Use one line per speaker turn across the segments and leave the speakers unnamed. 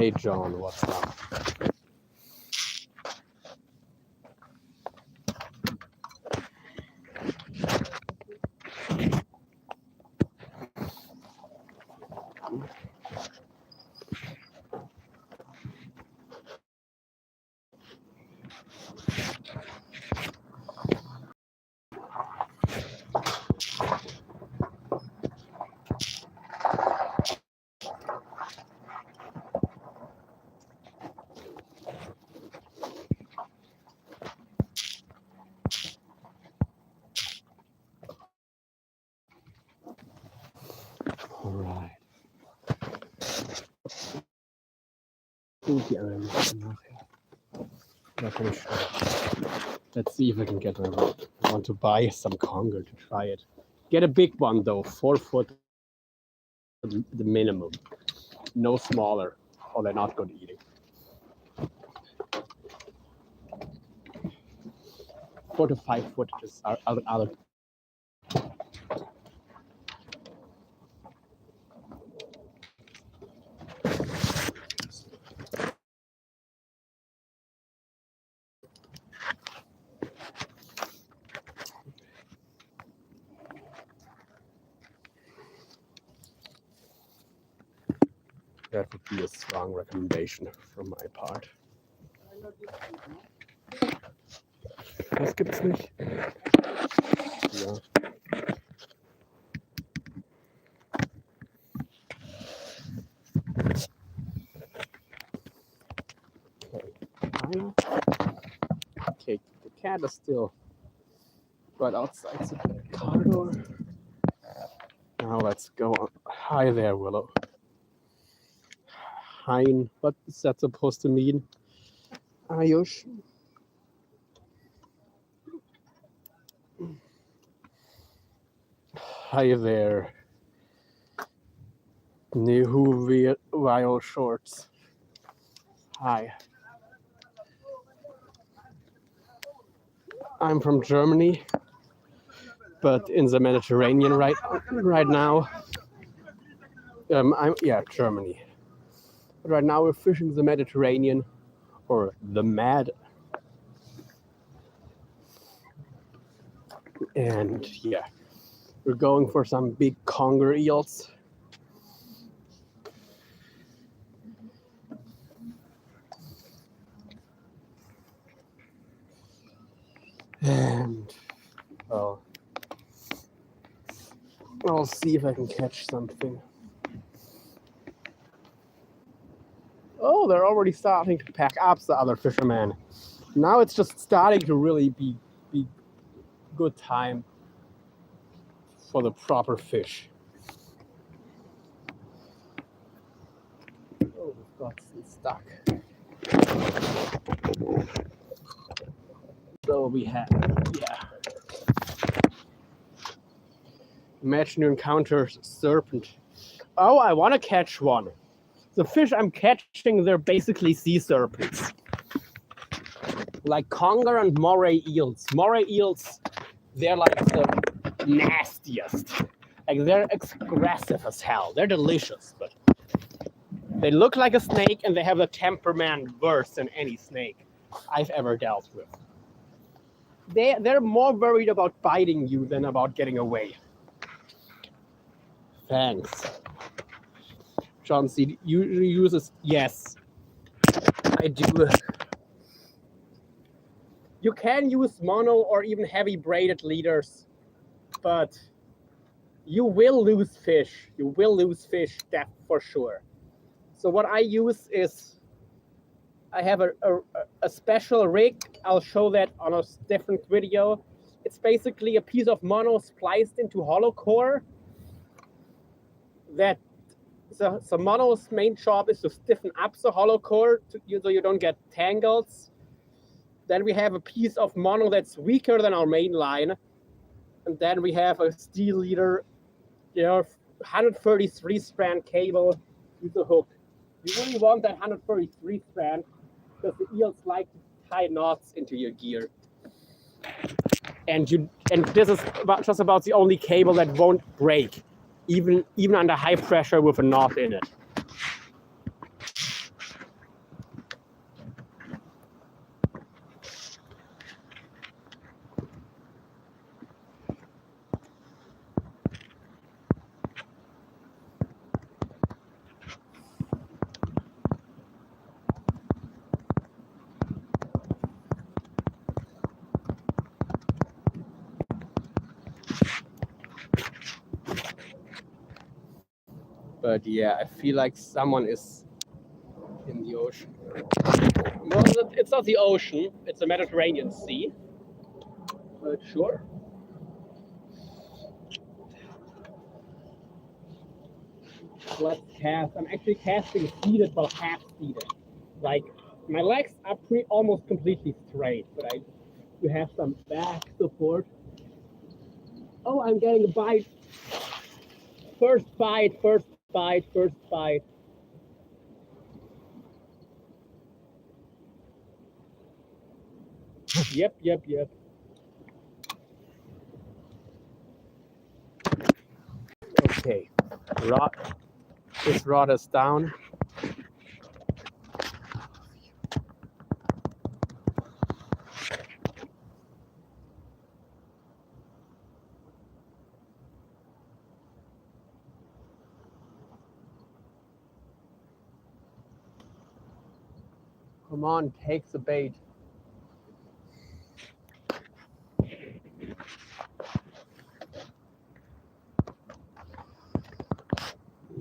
Hey John, what's up? All right. Let's see if I can get one. I want to buy some conger to try it. Get a big one though, 4 foot, the minimum. No smaller, or they're not good eating. 4 to 5 foot is other. That would be a strong recommendation from my part. Was gibt's nicht? Ja. Okay, the cat is still right outside the car door. Now let's go on. Hi there, Willow. Hein, what is that supposed to mean? Ayush. Hi there. New Wild Shorts. Hi. I'm from Germany, but in the Mediterranean right now. Germany. But right now we're fishing the Mediterranean, or the Med. And yeah, we're going for some big conger eels. And I'll see if I can catch something. Oh, they're already starting to pack up, the other fishermen. Now it's just starting to really be good time for the proper fish. Oh, we've got some stuck. So we have, Imagine you encounter serpent. Oh, I want to catch one. The fish I'm catching, they're basically sea serpents. Like conger and moray eels. Moray eels, they're like the nastiest. Like they're aggressive as hell. They're delicious, but they look like a snake and they have the temperament worse than any snake I've ever dealt with. They're more worried about biting you than about getting away. Thanks. John C. usually uses, yes, I do. You can use mono or even heavy braided leaders, but you will lose fish. You will lose fish, that for sure. So what I use is, I have a special rig. I'll show that on a different video. It's basically a piece of mono spliced into hollow core. So mono's main job is to stiffen up the hollow core so you don't get tangles. Then we have a piece of mono that's weaker than our main line. And then we have a steel leader, 133 strand cable with a hook. You really want that 133 strand because the eels like to tie knots into your gear. And this is just about the only cable that won't break, even under high pressure with a knot in it. But yeah, I feel like someone is in the ocean. Well, it's not the ocean, it's the Mediterranean Sea. But sure. Let's cast. I'm actually casting seated, but half seated. Like, my legs are almost completely straight, but I do have some back support. Oh, I'm getting a bite. First bite, first bite, first bite. Yep. Okay. Rod. This rod is down. Come on, take the bait.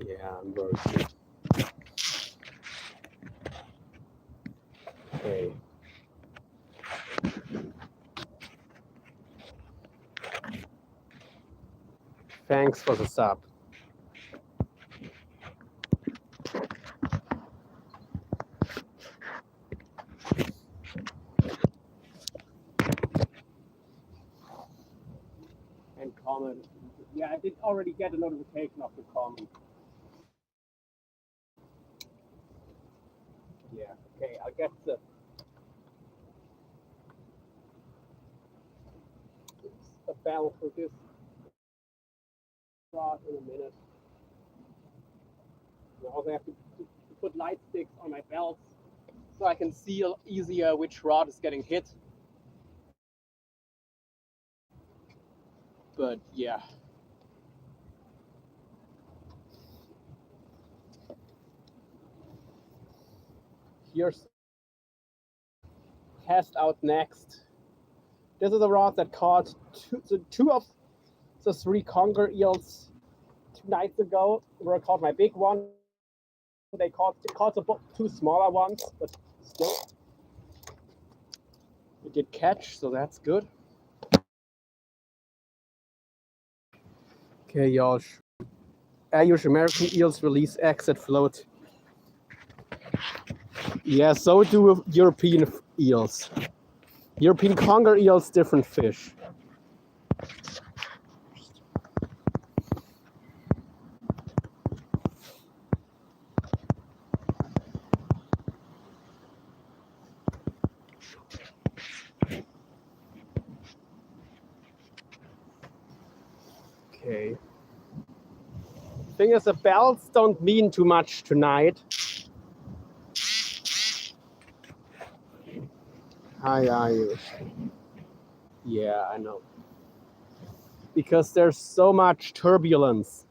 Yeah, I'm working. Okay. Thanks for the sub. And comment. Yeah, I did already get a notification of the comment. Yeah, okay, I'll get the bell for this rod in a minute. I also have to put light sticks on my belts so I can see easier which rod is getting hit. But yeah. Here's cast out next. This is a rod that caught two of the three conger eels 2 nights ago. Where I caught my big one. They caught two smaller ones, but still, we did catch, so that's good. Okay, y'all. Irish American eels release exit float. Yeah, so do European eels. European conger eels, different fish. Okay. Thing is, the bells don't mean too much tonight. Hi, Irish. Yeah, I know. Because there's so much turbulence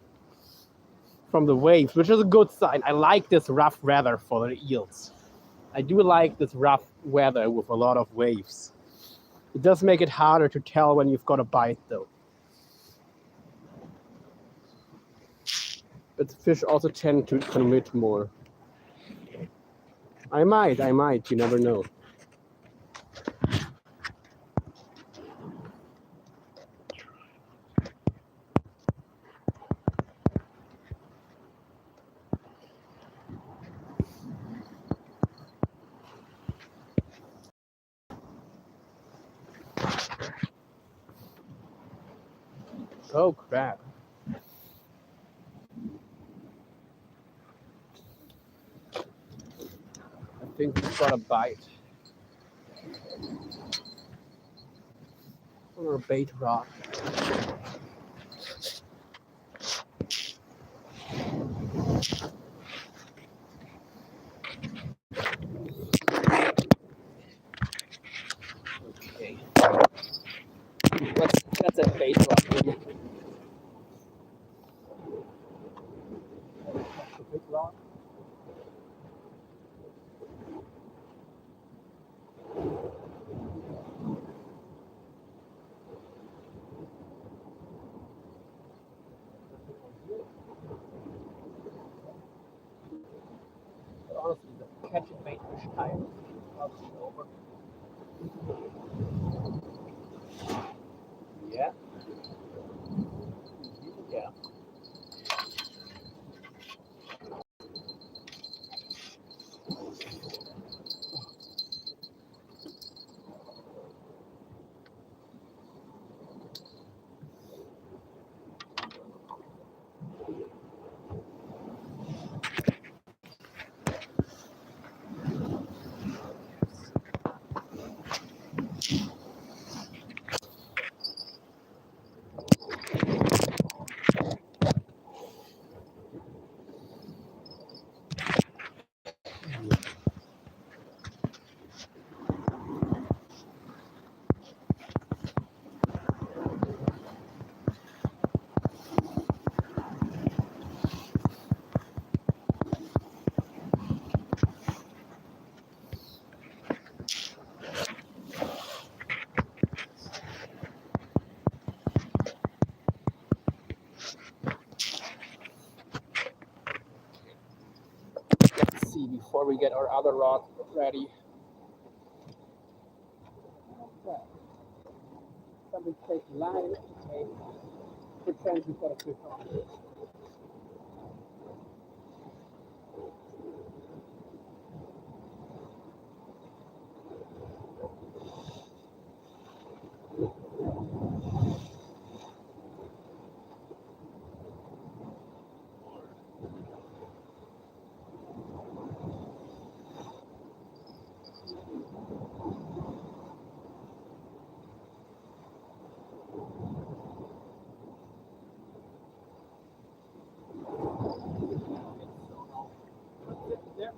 from the waves, which is a good sign. I like this rough weather for the eels. I do like this rough weather with a lot of waves. It does make it harder to tell when you've got a bite, though. But the fish also tend to commit more. I might, you never know. Oh, crap. I think we've got a bite. Or a bait rod. Okay. That's a bait rod. A big rod. time. I'll see over. Yeah. Yeah. Let's see before we get our other rod ready. Okay. Something take line. Okay. Pretend we've got a fish on.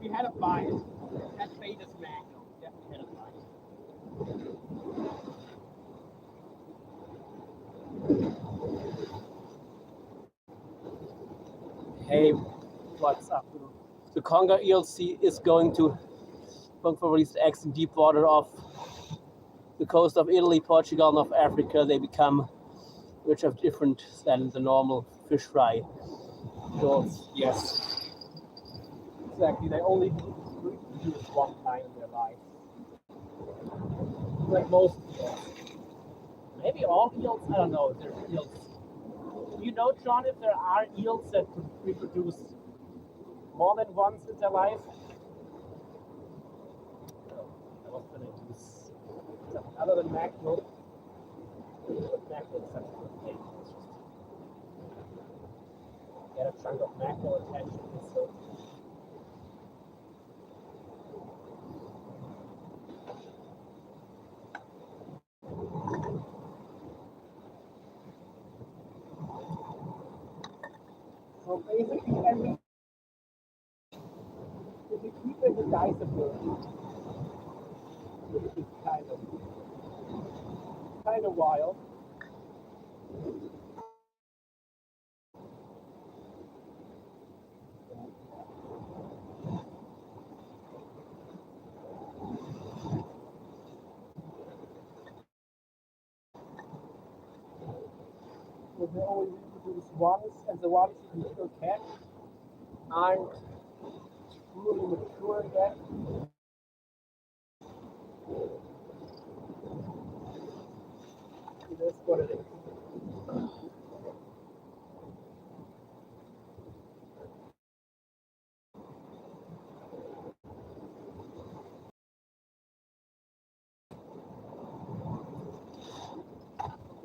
We had a bias. That bait is magnum. Definitely had a bias. Hey, what's up? The conger eel is going to release eggs in deep water off the coast of Italy, Portugal, North Africa. They become which are different than the normal fish fry eels. Yes, exactly. They only use one time in their life. Like most eels. Maybe all eels. I don't know. There's eels. Do you know, John, if there are eels that reproduce more than once in their life? No, I was going to use something other than mackerel. Mackerel is such a good thing. Get a chunk of mackerel attached to this. So basically, every if you keep it decisively, it's kind of wild. So they only reproduce once, and the ones you can still catch aren't truly mature yet. It is what it is.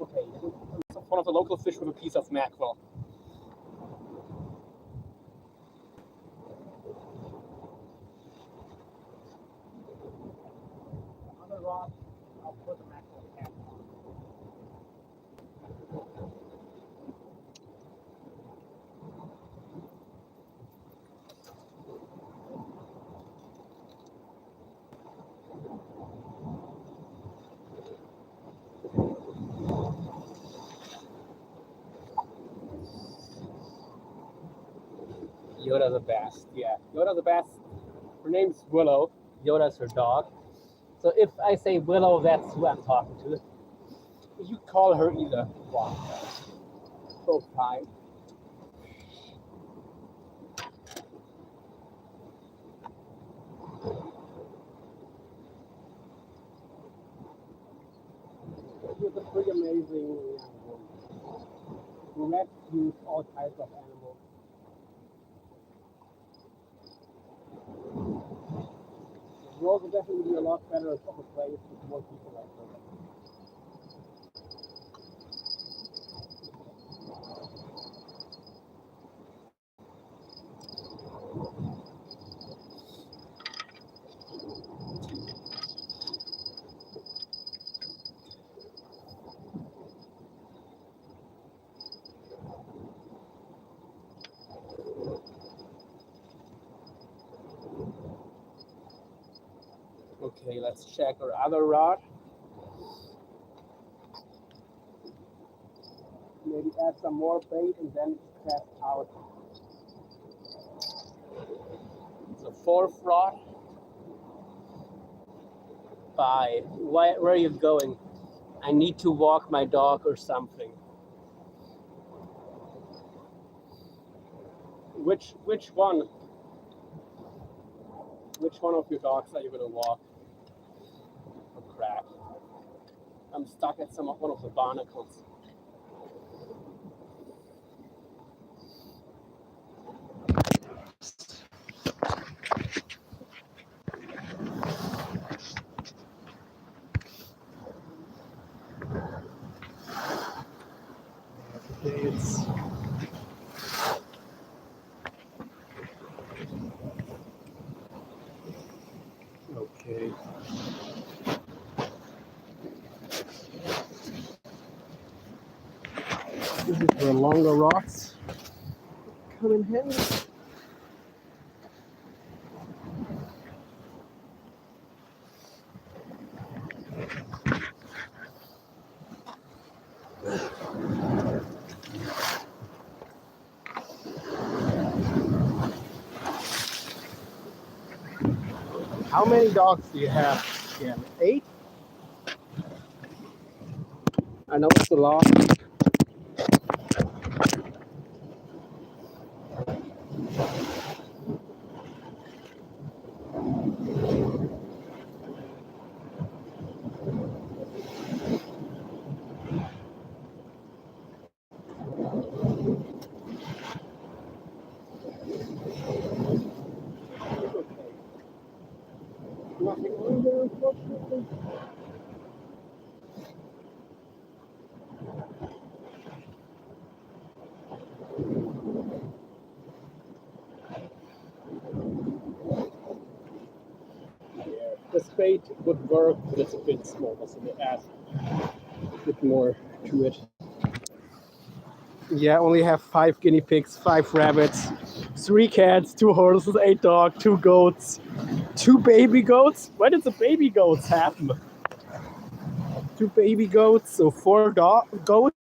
Okay, one of the local fish with a piece of mackerel. Other rod, I'll put the mackerel cap on. Yoda the best, yeah. Yoda the best. Her name's Willow. Yoda's her dog. So if I say Willow, that's who I'm talking to. You call her either one. Both times. pretty amazing. Rats use all types of animals. The world would definitely be a lot better of a place with more people like that. Okay, let's check our other rod. Maybe add some more bait and then cast out. The fourth rod. Bye. Where are you going? I need to walk my dog or something. Which one? Which one of your dogs are you gonna walk? Oh crap. I'm stuck at one of the barnacles. Okay. This is where longer rods come in handy. How many dogs do you have? Yeah, 8? I know it's a lot. Nothing on there, unfortunately. This bait would work, but it's a bit smaller, so we add a bit more to it. Yeah, I only have 5 guinea pigs, 5 rabbits, 3 cats, 2 horses, 8 dogs, 2 goats, 2 baby goats. Why did the baby goats happen? 2 baby goats, so 4 goats,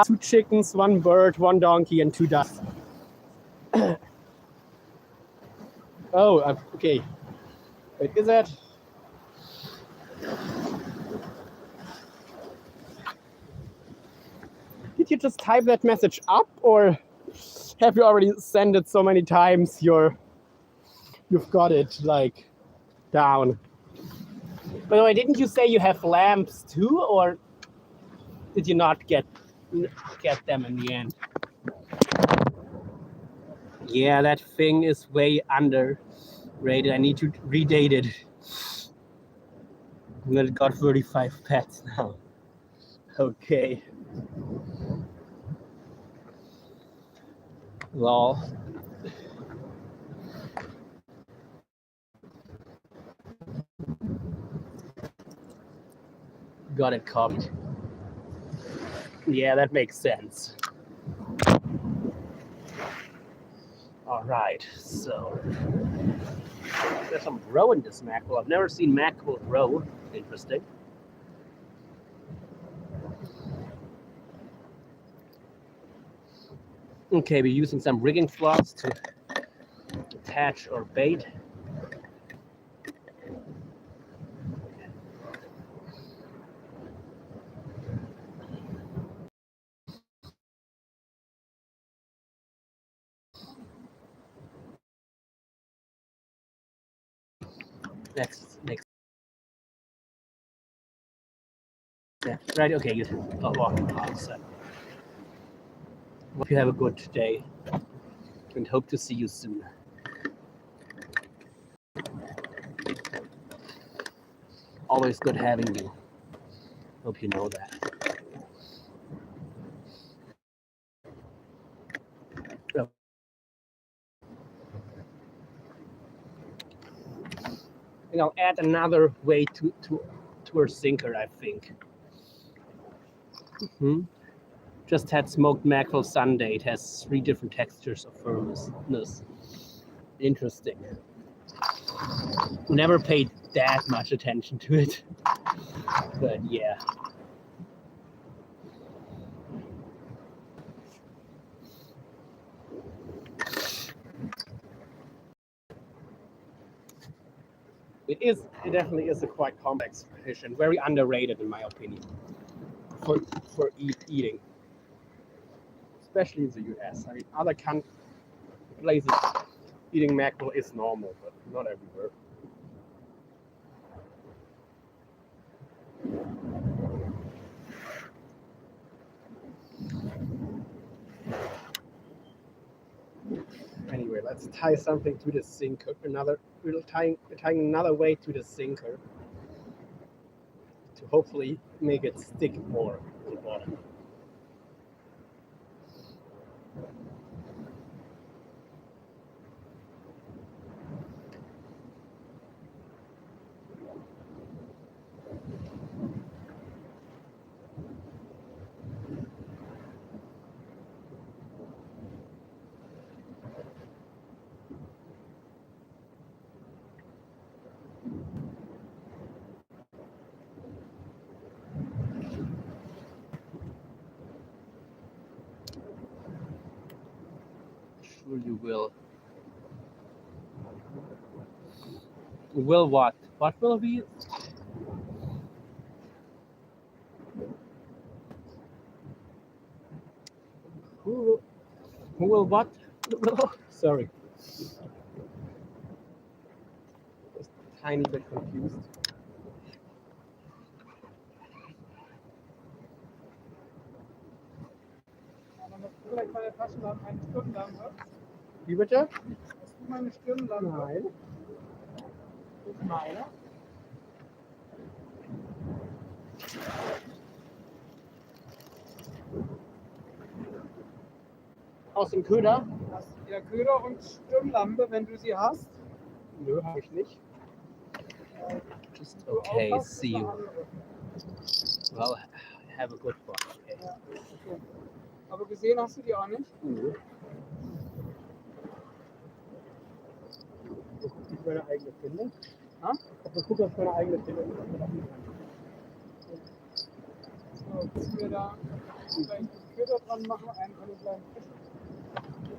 2 chickens, 1 bird, 1 donkey, and 2 ducks. Oh, okay. Wait, is that? Did you just type that message up, or have you already sent it so many times you've got it like down? By the way, didn't you say you have lamps too, or did you not get them in the end? Yeah, that thing is way underrated. I need to redate it. And it got 35 pets now. Okay. Lol. Got it covered. Yeah, that makes sense. All right, so there's some roe in this mackerel. I've never seen mackerel roe. Interesting. Okay, we're using some rigging floss to attach our bait. Next Yeah, right, okay, you walking past that. Hope you have a good day and hope to see you soon. Always good having you. Hope you know that. And I'll add another way to our sinker, I think. Just had smoked mackerel Sunday. It has 3 different textures of firmness. Interesting. Never paid that much attention to it, but yeah. It definitely is a quite complex fish and very underrated in my opinion for eating, especially in the US. I mean, other places eating mackerel is normal, but not everywhere. Anyway, let's tie something to the sinker. We'll tying another weight to the sinker to hopefully make it stick more to the bottom. Sure you will. Will what? What will be? Who will what? Sorry. Just a tiny bit confused.
Vielleicht meine Taschenlampe eine Stirnlampe.
Wie bitte?
Hast du meine Stirnlampe?
Nein.
Das ist meine.
Aus dem Köder?
Ja, Köder und Stirnlampe, wenn du sie hast.
Nö, habe ich nicht. Just okay, see you. Well, have a good one. Okay.
Ja, okay. Aber gesehen hast du die auch nicht?
Nö. Ich gucke meine eigene finde.
Ha?
Ich gucke auf meine eigene finde.
So, müssen wir da vielleicht einen Köder dran machen, einen von den kleinen Fischen.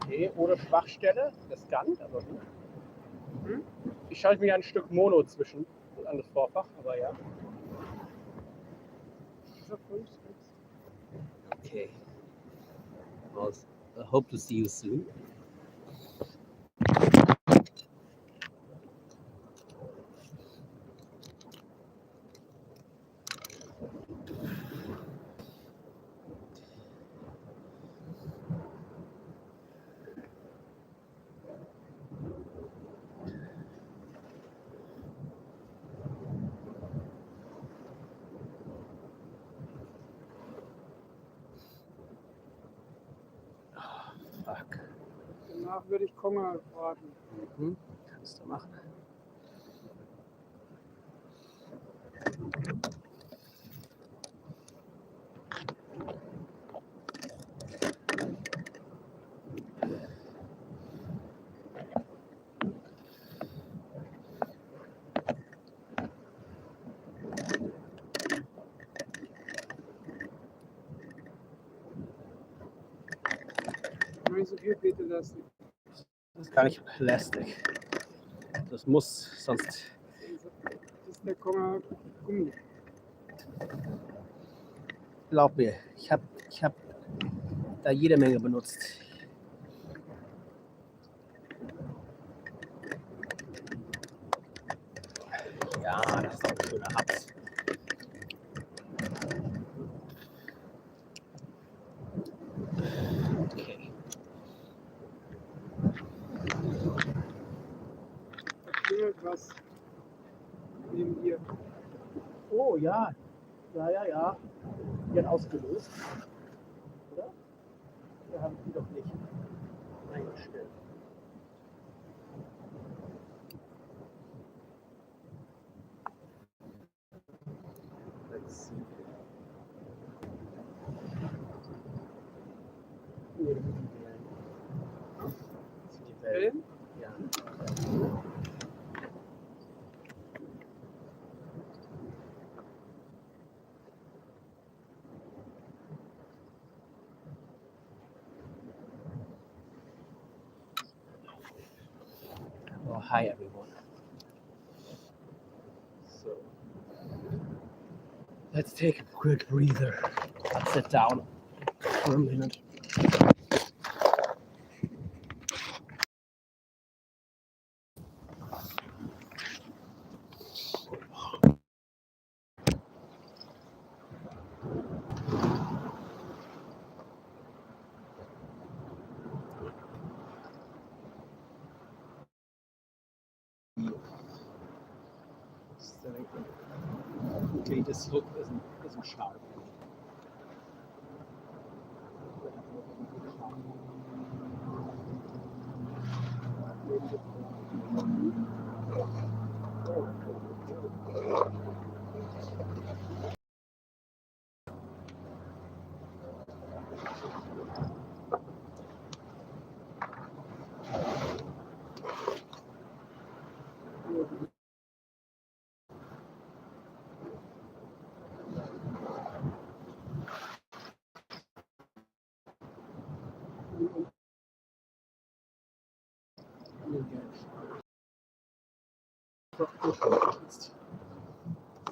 Okay, ohne Schwachstelle, riskant, aber gut. Ich schalte mir ein Stück Mono zwischen an das Vorfach, aber ja. Okay. Well, I hope to see you soon. Fuck.
Danach würde ich Konga braten.
Kannst du machen.
Nicht so viel Petelastik.
Das ist gar nicht Plastik. Das muss sonst.
Das ist der Konga Gummi.
Glaub mir, ich hab da jede Menge benutzt. Ja, das ist auch ein schöner Haps. Ja, ja. Die hat ausgelöst. Oder? Da habe ich die doch nicht eingestellt. Let's see. Nee, das ist die Wellen. Das sind die Wellen. Ja. Oh, hi everyone. So, let's take a quick breather. Let's sit down for a minute. Okay, this hook isn't sharp.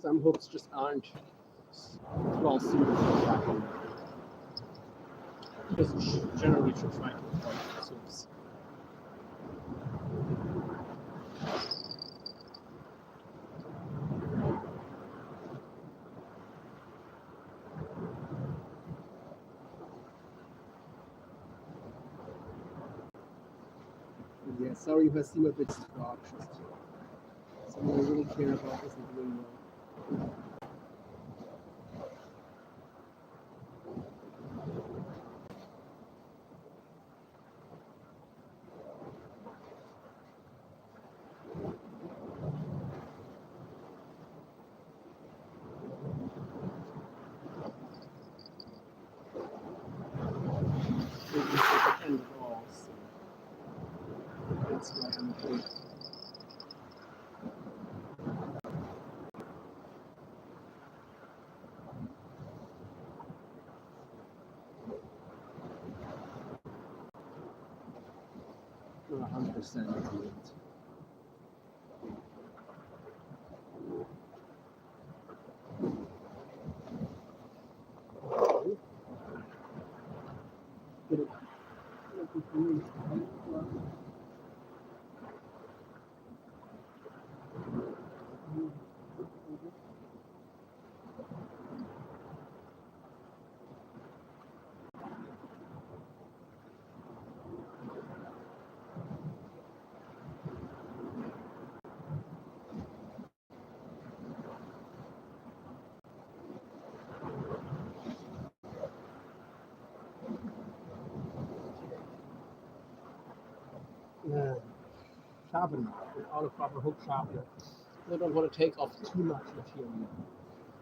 Some hooks just aren't well suited for tracking. Just generally to try to avoid those hooks. Yeah, sorry if I seem a bit squawk. Just something I really care about isn't doing well. And balls. That's why I'm doing. Not 100% accurate. Sharpen without a proper hook sharpener. I don't want to take off too much material.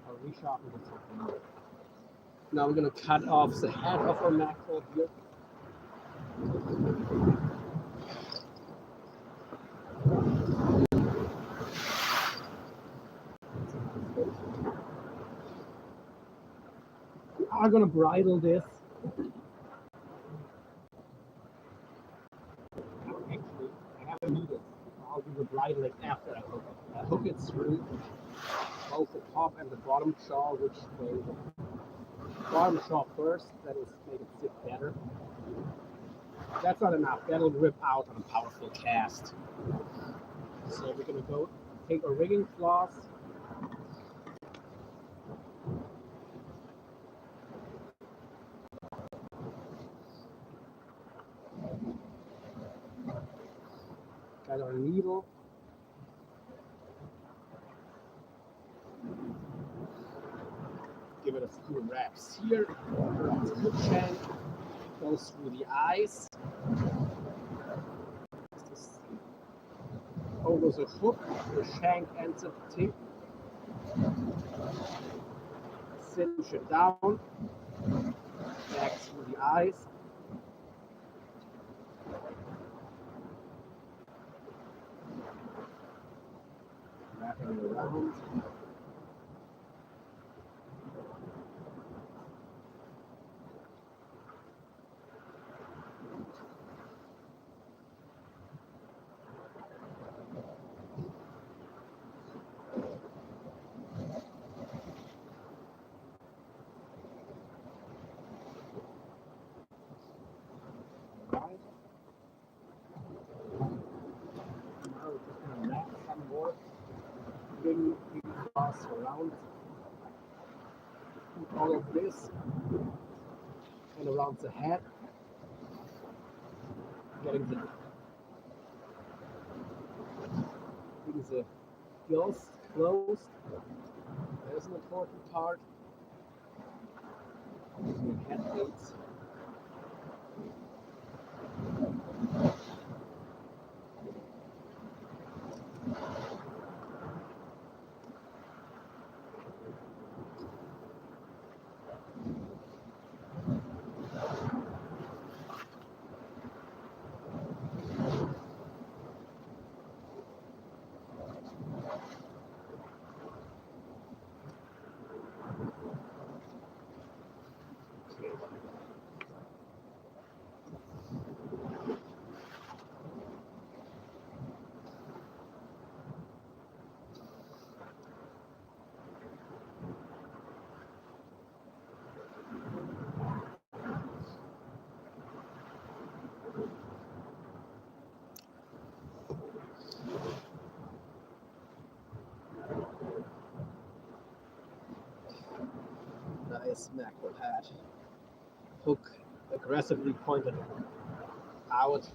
I'll resharpen this hook. Now we're going to cut off the head of our mackerel here. We are going to bridle this. Actually, I have a needle. I'll do the bridling after I hook it. I hook it through both the top and the bottom jaw, which way the bottom jaw first, that is make it sit better. That's not enough. That'll rip out on a powerful cast. So we're gonna go take our rigging floss. Got our needle. screw wraps here, around the hook shank, goes through the eyes. Over the hook, the shank ends at the tip. Cinch it down, back through the eyes. Wrapping it around. Right. Now we're just going to wrap some more big cloths around. Put all of this and around the head, getting the gills closed. There's an important part. Using the head gates. Nice mackerel head. Hook aggressively pointed out.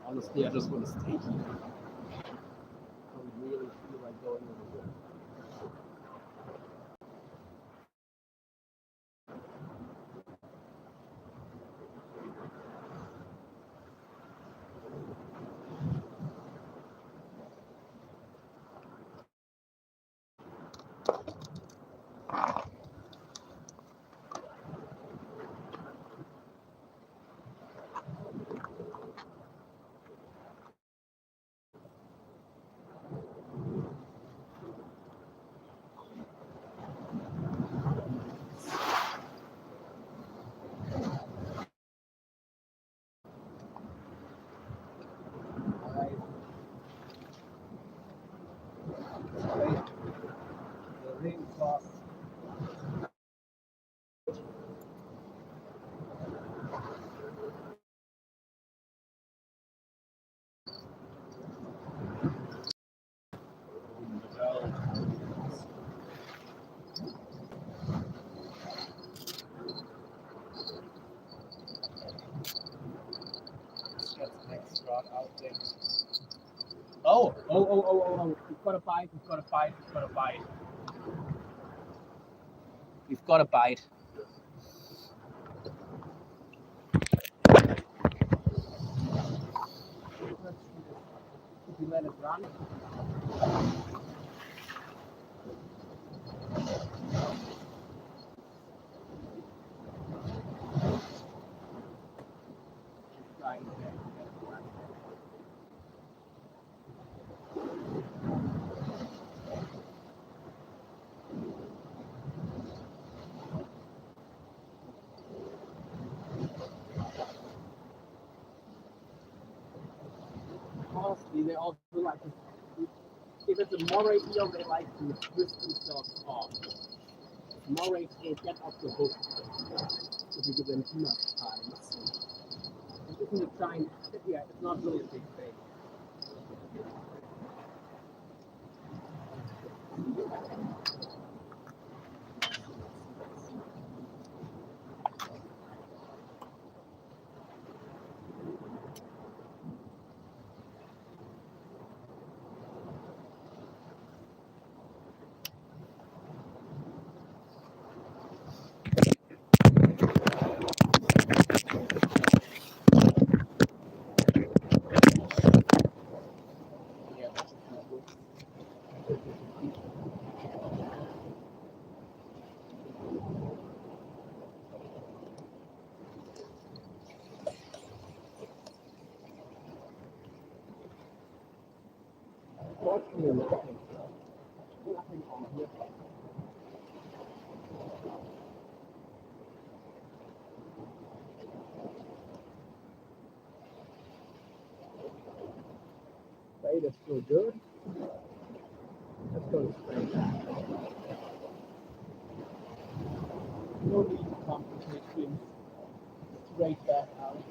Honestly, I just want to stay here. I don't really feel like going over there. The ring cross. Let's get the next rod out there. Oh. We've got a bite. We've got a bite. If you let it run. Honestly, they also like to, if it's a moray eel, they like to twist themselves off. Morays can't get off the hook if you give them too much time. It isn't a giant, yeah, it's not really a big fish. Actually, nothing. Nothing on here. Bait is still good. Let's go straight back. No need to complicate things. Straight back out.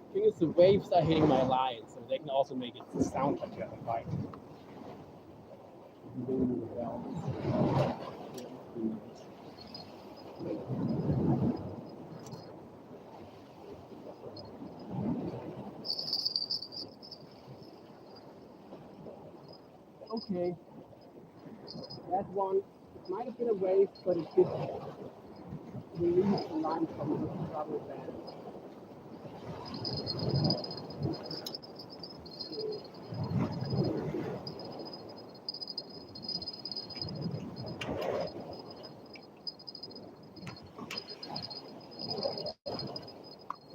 The thing is, the waves are hitting my line, so they can also make it sound like you're on a bike. Okay, that one, it might have been a wave, but it did release the line from the rubber band.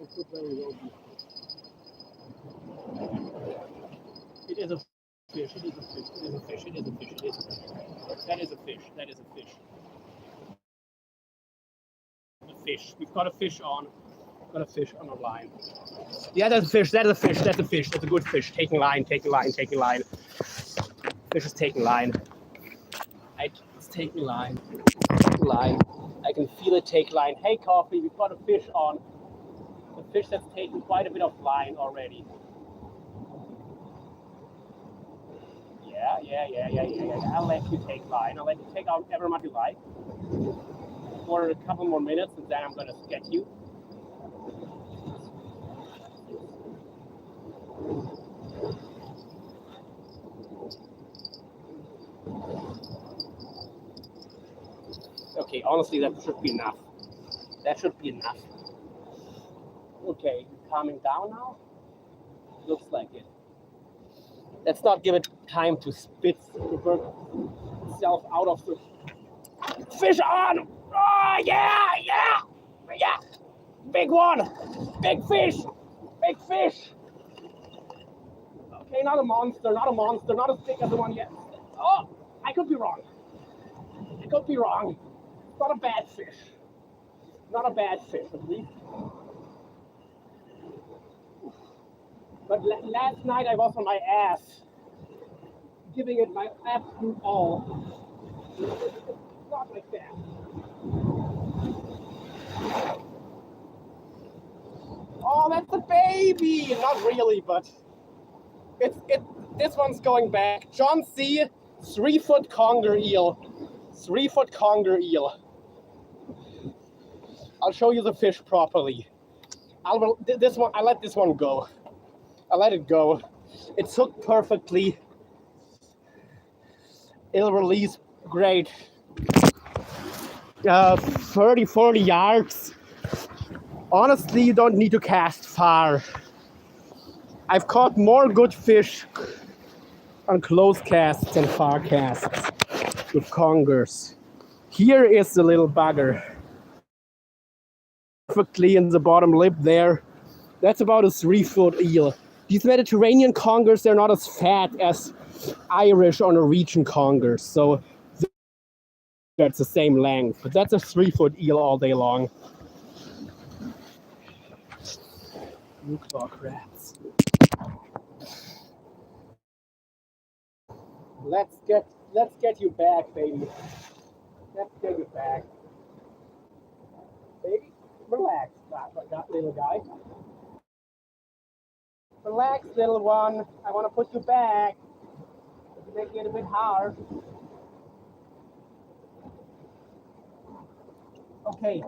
It could very well be. It is a fish, it is a fish, it is a fish, it is a fish, it is a fish. That is a fish, that is a fish. A fish. We've got a fish on. Got a fish on a line. Yeah, that's a fish, that is a fish, that's a fish, that's a good fish. Taking line, taking line, taking line. Fish is taking line. It's taking line. Line. I can feel it take line. Hey, Coffee, we've got a fish on. A fish that's taken quite a bit of line already. Yeah. I'll let you take line. I'll let you take out ever much you like for a couple more minutes, and then I'm gonna get you. Okay, honestly, that should be enough. That should be enough. Okay, calming down now? Looks like it. Let's not give it time to spit itself out of the fish on! Oh, yeah! Big one! Big fish! Big fish! Okay, not a monster, not as big as the one yet. Oh, I could be wrong. Not a bad fish. Not a bad fish, at least. But last night I was on my ass, giving it my absolute all. Not like that. Oh, that's a baby! Not really, but this one's going back. John C. 3-foot conger eel. 3-foot conger eel. I'll show you the fish properly. I let this one go. I let it go. It's hooked perfectly. It'll release great. 30, 40 yards. Honestly, you don't need to cast far. I've caught more good fish on close casts than far casts with congers. Here is the little bugger. Perfectly in the bottom lip there. That's about a 3-foot eel. These Mediterranean congers, they're not as fat as Irish or Norwegian congers, so that's the same length. But that's a 3-foot eel all day long. Blue claw crabs. Let's get you back, baby. Let's get you back. Baby, relax, that little guy. Relax, little one. I want to put you back. It's making it a bit hard. Okay.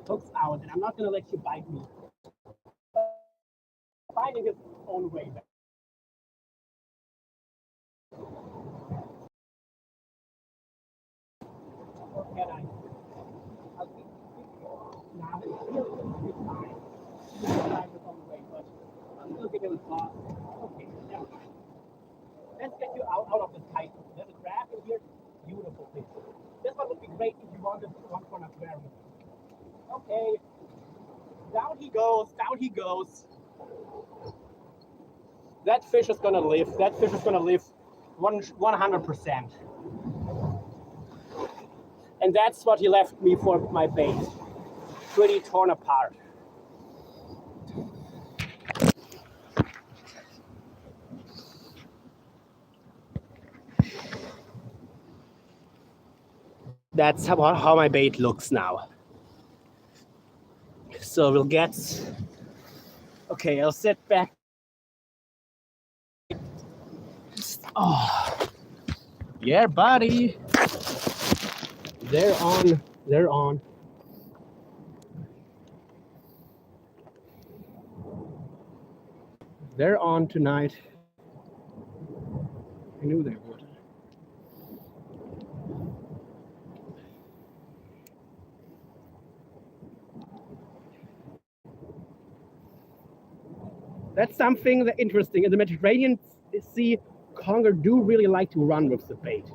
Hooks out, and I'm not going to let you bite me. Finding his own way back. Or can I? Now it's fine. He'll find his own way, but I'm still going to Okay, yeah. Let's get you out of this tight. There's a crab in here. Beautiful fish. This one would be great if you wanted one for an aquarium. Okay. Down he goes. Down he goes. That fish is gonna live. That fish is gonna live 100%. And that's what he left me for my bait. Pretty torn apart. That's how my bait looks now. So we'll get. Okay, I'll sit back. Oh, yeah, buddy. They're on. They're on. They're on tonight. I knew they would. That's something that interesting. In the Mediterranean Sea, conger do really like to run with the bait.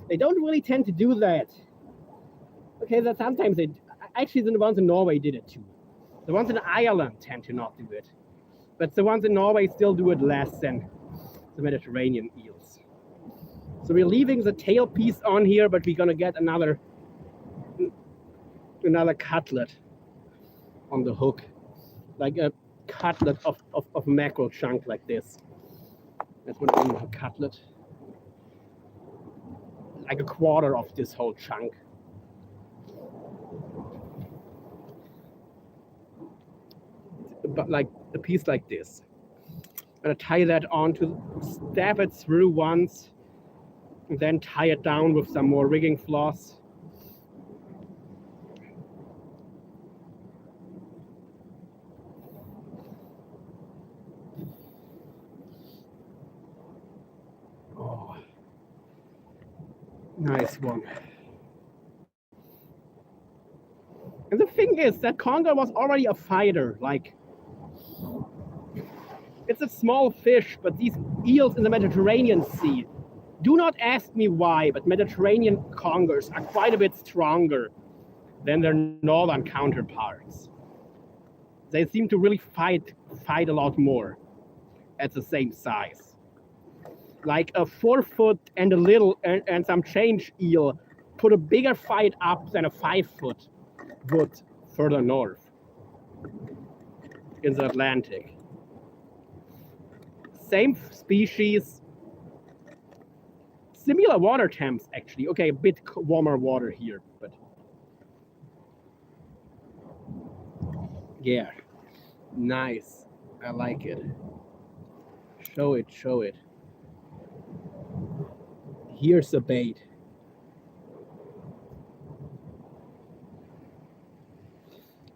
They don't really tend to do that. Okay, that sometimes they actually the ones in Norway did it too. The ones in Ireland tend to not do it, but the ones in Norway still do it less than the Mediterranean eels. So we're leaving the tail piece on here, but we're gonna get another cutlet on the hook, like a cutlet of mackerel chunk like this. That's what I mean, a cutlet. Like a quarter of this whole chunk. But like a piece like this. I'm gonna tie that on to stab it through once, and then tie it down with some more rigging floss. Oh, nice one. And the thing is that conger was already a fighter. Like, it's a small fish, but these eels in the Mediterranean Sea, do not ask me why, but Mediterranean congers are quite a bit stronger than their northern counterparts. They seem to really fight a lot more at the same size. Like a 4 foot and a little and some change eel put a bigger fight up than a 5 foot would further north in the Atlantic. Same species, similar water temps actually. Okay, a bit warmer water here, but yeah, nice. I like it. Show it, show it. Here's the bait.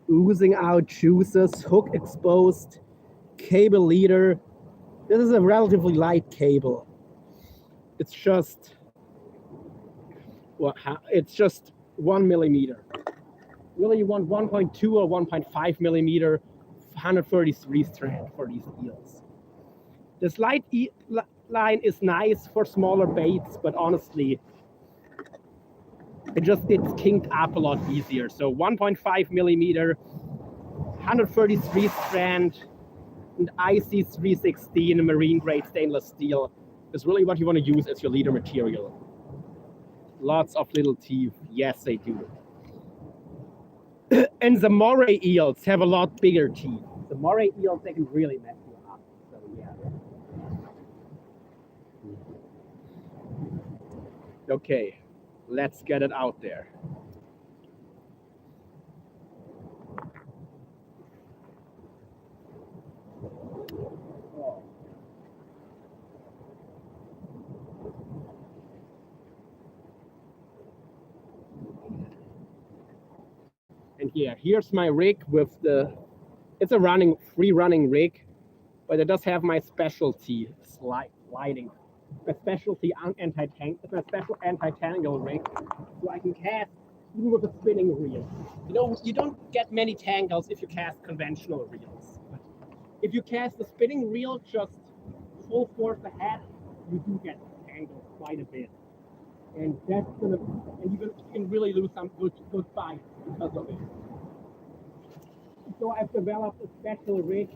Oozing out juices, hook exposed, cable leader. This is a relatively light cable. It's just, well, it's just 1 millimeter. Really, you want 1.2 or 1.5 millimeter, 133 strand for these eels. This light line is nice for smaller baits, but honestly, it's kinked up a lot easier. So 1.5 millimeter, 133 strand, and IC316 marine grade stainless steel is really what you want to use as your leader material. Lots of little teeth, yes they do. And the moray eels have a lot bigger teeth. The moray eels, they can really mess you up. So yeah. Okay, let's get it out there. And yeah, here's my rig with it's a free running rig, but it does have my specialty sliding, my specialty anti-tangle rig, so I can cast even with a spinning reel. You know, you don't get many tangles if you cast conventional reels. But if you cast the spinning reel just full force ahead, you do get tangled quite a bit. And that's gonna, and you can really lose some good bites because of it. So I've developed a special rig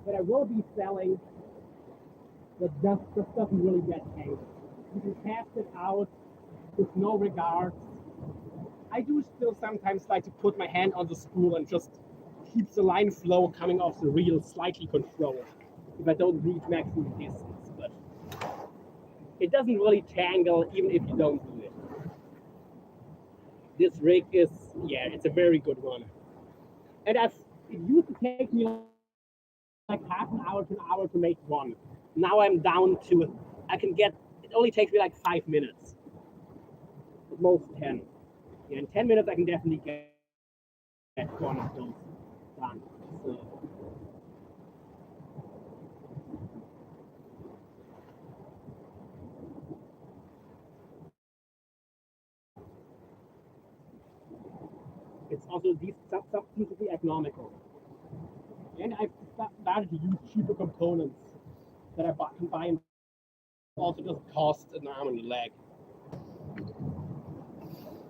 that I will be selling that just doesn't really get tangled. You can cast it out with no regards. I do still sometimes like to put my hand on the spool and just keep the line flow coming off the reel slightly controlled if I don't reach maximum distance. But it doesn't really tangle even if you don't do it. This rig is, yeah, it's a very good one. And it used to take me like half an hour to an hour to make one. Now I'm down to, it only takes me like 5 minutes. At most 10. Yeah, in 10 minutes I can definitely get one of those done. So. It's also, these stuff seems to be economical. And I've started to use cheaper components that I can buy and also doesn't cost an arm and a leg.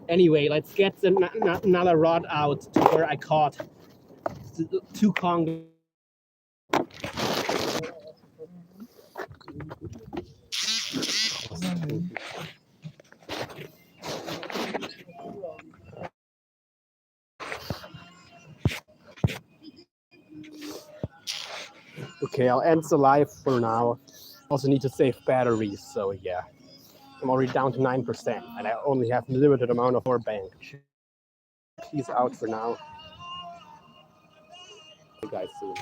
Anyway, let's get another rod out to where I caught 2 conger. Okay, I'll end the live for now. Also need to save batteries, so yeah. I'm already down to 9%, and I only have limited amount of power bank. Peace out for now. See you guys soon.